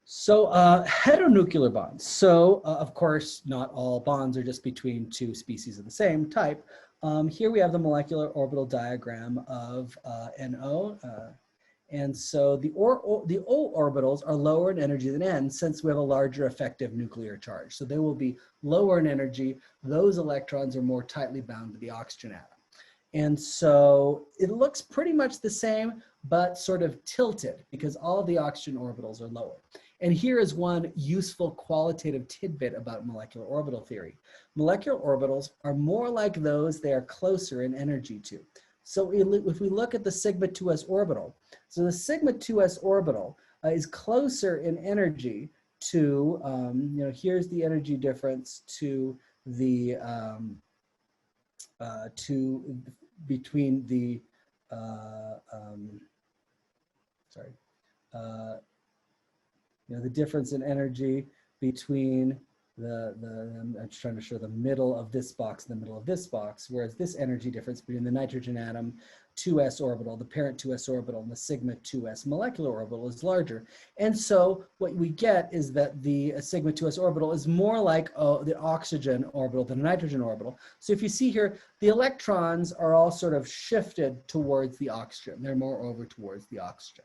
So heteronuclear bonds. So of course, not all bonds are just between two species of the same type. Here we have the molecular orbital diagram of NO. And so the O orbitals are lower in energy than N since we have a larger effective nuclear charge. So they will be lower in energy. Those electrons are more tightly bound to the oxygen atom. And so it looks pretty much the same, but sort of tilted because all of the oxygen orbitals are lower. And here is one useful qualitative tidbit about molecular orbital theory. Molecular orbitals are more like those they are closer in energy to. So if we look at the sigma 2s orbital, so the sigma 2s orbital is closer in energy to, here's the energy difference to the, between the, the difference in energy between I'm just trying to show the middle of this box and the middle of this box, whereas this energy difference between the nitrogen atom 2s orbital, the parent 2s orbital, and the sigma 2s molecular orbital is larger. And so what we get is that the sigma 2s orbital is more like the oxygen orbital than a nitrogen orbital. So if you see here, the electrons are all sort of shifted towards the oxygen. They're more over towards the oxygen.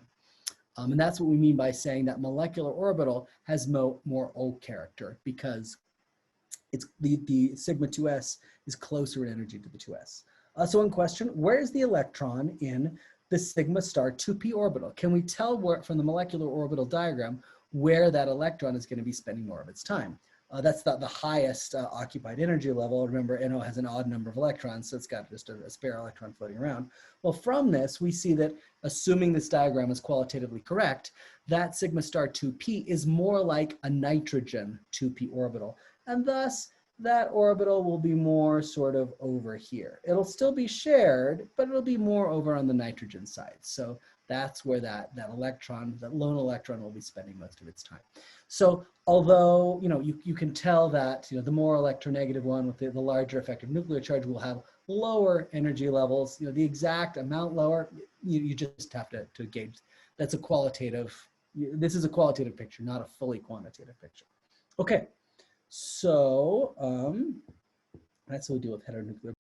And that's what we mean by saying that molecular orbital has more O character because it's the sigma 2s is closer in energy to the 2s. So in question, where is the electron in the sigma star 2p orbital? Can we tell from the molecular orbital diagram where that electron is going to be spending more of its time? That's the highest occupied energy level. Remember, NO has an odd number of electrons, so it's got just a spare electron floating around. Well, from this, we see that, assuming this diagram is qualitatively correct, that sigma star 2p is more like a nitrogen 2p orbital. And thus, that orbital will be more sort of over here. It'll still be shared, but it'll be more over on the nitrogen side. So that's where that electron, that lone electron, will be spending most of its time. So although you can tell that the more electronegative one with the larger effective nuclear charge will have lower energy levels, the exact amount lower, you just have to gauge. That's a qualitative. This is a qualitative picture, not a fully quantitative picture. Okay, so that's what we do with heteronuclear.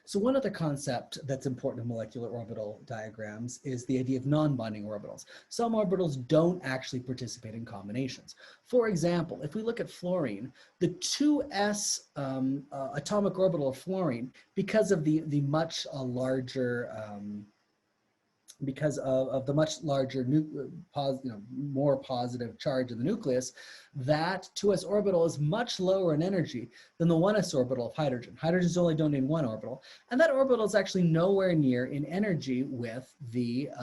So one other concept that's important in molecular orbital diagrams is the idea of non-bonding orbitals. Some orbitals don't actually participate in combinations. For example, if we look at fluorine, the 2s atomic orbital of fluorine, because of the much larger because of the much larger, more positive charge in the nucleus, that 2s orbital is much lower in energy than the 1s orbital of hydrogen. Hydrogen is only donating one orbital, and that orbital is actually nowhere near in energy with the s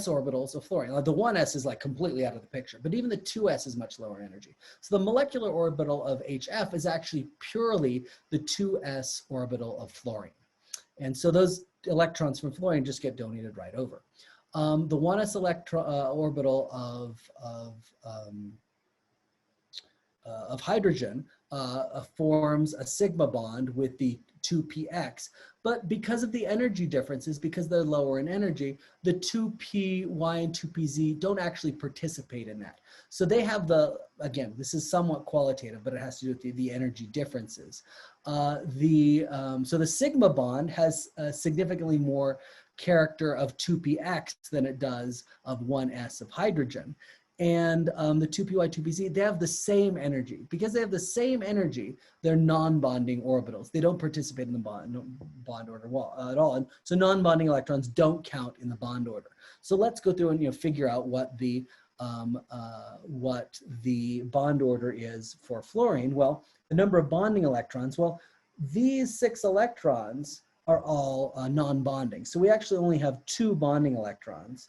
orbitals of fluorine. The 1s is like completely out of the picture, but even the 2s is much lower energy. So the molecular orbital of HF is actually purely the 2s orbital of fluorine. And so those electrons from fluorine just get donated right over. The 1s orbital of hydrogen forms a sigma bond with the 2px, but because of the energy differences, because they're lower in energy, the 2py and 2pz don't actually participate in that. So they have again, this is somewhat qualitative, but it has to do with the energy differences. So the sigma bond has significantly more character of 2px than it does of 1s of hydrogen. And the 2py, 2pz, they have the same energy. Because they have the same energy, they're non-bonding orbitals. They don't participate in the bond order at all. And so non-bonding electrons don't count in the bond order. So let's go through and figure out what the bond order is for fluorine. Well, the number of bonding electrons, well, these 6 electrons are all non-bonding. So we actually only have 2 bonding electrons.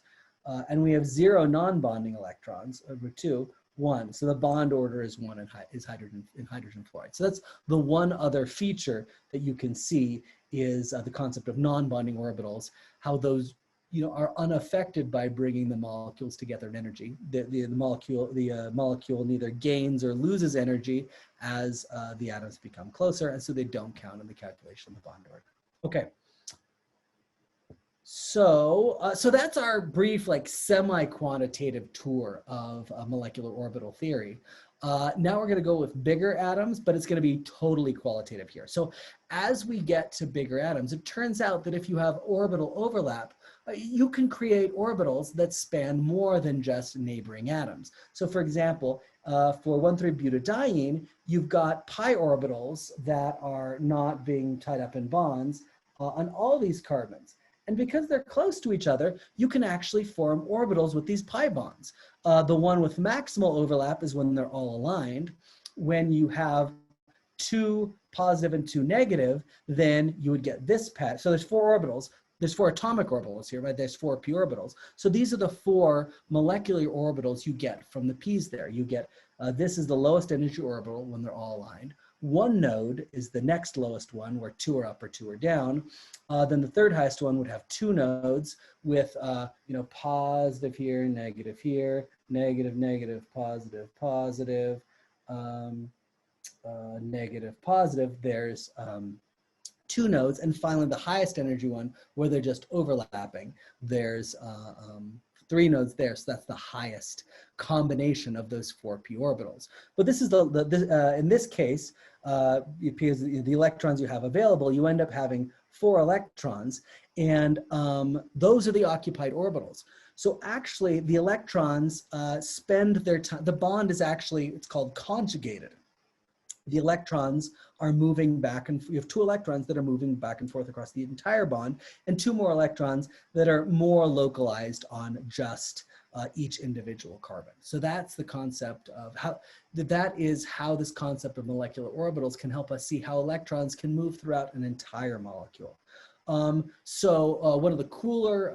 And we have 0 non-bonding electrons over 2, 1. So the bond order is 1 in hydrogen fluoride. So that's the one other feature that you can see is the concept of non-bonding orbitals, how those are unaffected by bringing the molecules together in energy. The molecule neither gains or loses energy as the atoms become closer, and so they don't count in the calculation of the bond order. Okay. So So that's our brief, like, semi-quantitative tour of molecular orbital theory. Now we're going to go with bigger atoms, but it's going to be totally qualitative here. So as we get to bigger atoms, it turns out that if you have orbital overlap, you can create orbitals that span more than just neighboring atoms. So for example, for 1,3-butadiene, you've got pi orbitals that are not being tied up in bonds on all these carbons. And because they're close to each other, you can actually form orbitals with these pi bonds. The one with maximal overlap is when they're all aligned. When you have 2 positive and 2 negative, then you would get this pattern. So there's 4 orbitals. There's 4 atomic orbitals here, right? There's 4 p orbitals. So these are the 4 molecular orbitals you get from the p's there. You get, this is the lowest energy orbital when they're all aligned. 1 node is the next lowest one, where 2 are up or 2 are down. Then the third highest one would have 2 nodes with, positive here, negative, negative, positive, positive, negative, positive. There's 2 nodes, and finally the highest energy one where they're just overlapping. There's 3 nodes there, so that's the highest combination of those 4 p orbitals. But this is in this case, because the electrons you have available, you end up having 4 electrons, and those are the occupied orbitals. So actually, the electrons spend their time. The bond is actually, it's called conjugated. The electrons are moving back, and you have 2 electrons that are moving back and forth across the entire bond, and 2 more electrons that are more localized on just each individual carbon. So that's the concept of how, that is how this concept of molecular orbitals can help us see how electrons can move throughout an entire molecule. One of the cooler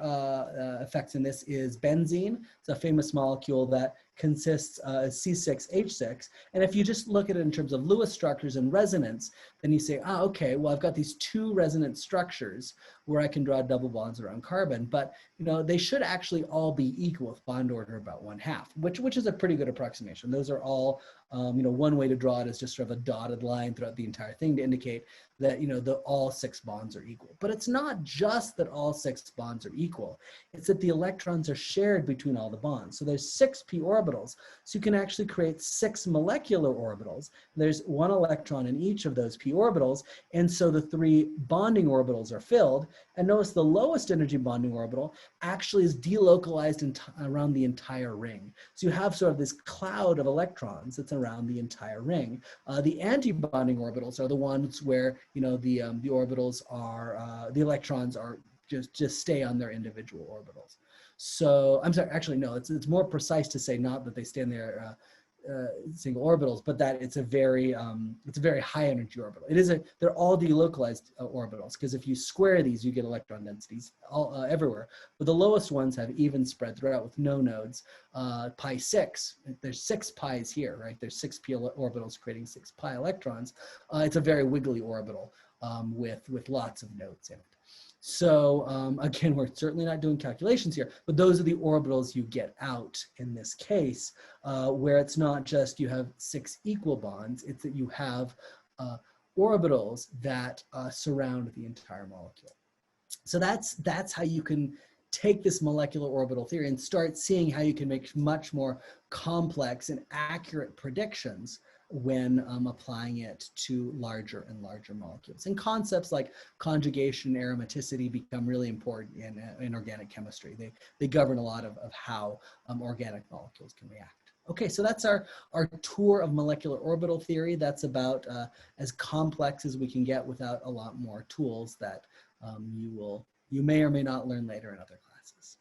effects in this is benzene. It's a famous molecule that consists C6H6. And if you just look at it in terms of Lewis structures and resonance, then you say, okay, well, I've got these 2 resonance structures where I can draw double bonds around carbon, but they should actually all be equal with bond order about 1/2, which is a pretty good approximation. Those are all, one way to draw it is just sort of a dotted line throughout the entire thing to indicate that, all 6 bonds are equal. But it's not just that all 6 bonds are equal. It's that the electrons are shared between all the bonds. So there's 6 p orbitals. So you can actually create 6 molecular orbitals. There's 1 electron in each of those p orbitals. And so the 3 bonding orbitals are filled. And notice the lowest energy bonding orbital actually is delocalized around the entire ring. So you have sort of this cloud of electrons that's around the entire ring. The anti-bonding orbitals are the ones where, the orbitals are, the electrons are just stay on their individual orbitals. So I'm sorry, actually, no, it's more precise to say not that they stay in their single orbitals, but that it's a very high energy orbital. They're all delocalized orbitals, because if you square these, you get electron densities all everywhere. But the lowest ones have even spread throughout with no nodes. Pi 6, there's 6 pi's here, right? There's 6 p orbitals creating 6 pi electrons. It's a very wiggly orbital with lots of nodes in it. So again, we're certainly not doing calculations here, but those are the orbitals you get out in this case, where it's not just you have 6 equal bonds, it's that you have orbitals that surround the entire molecule. So that's how you can take this molecular orbital theory and start seeing how you can make much more complex and accurate predictions when applying it to larger and larger molecules. And concepts like conjugation and aromaticity become really important in organic chemistry. They govern a lot of how organic molecules can react. Okay, so that's our tour of molecular orbital theory. That's about as complex as we can get without a lot more tools that you may or may not learn later in other classes.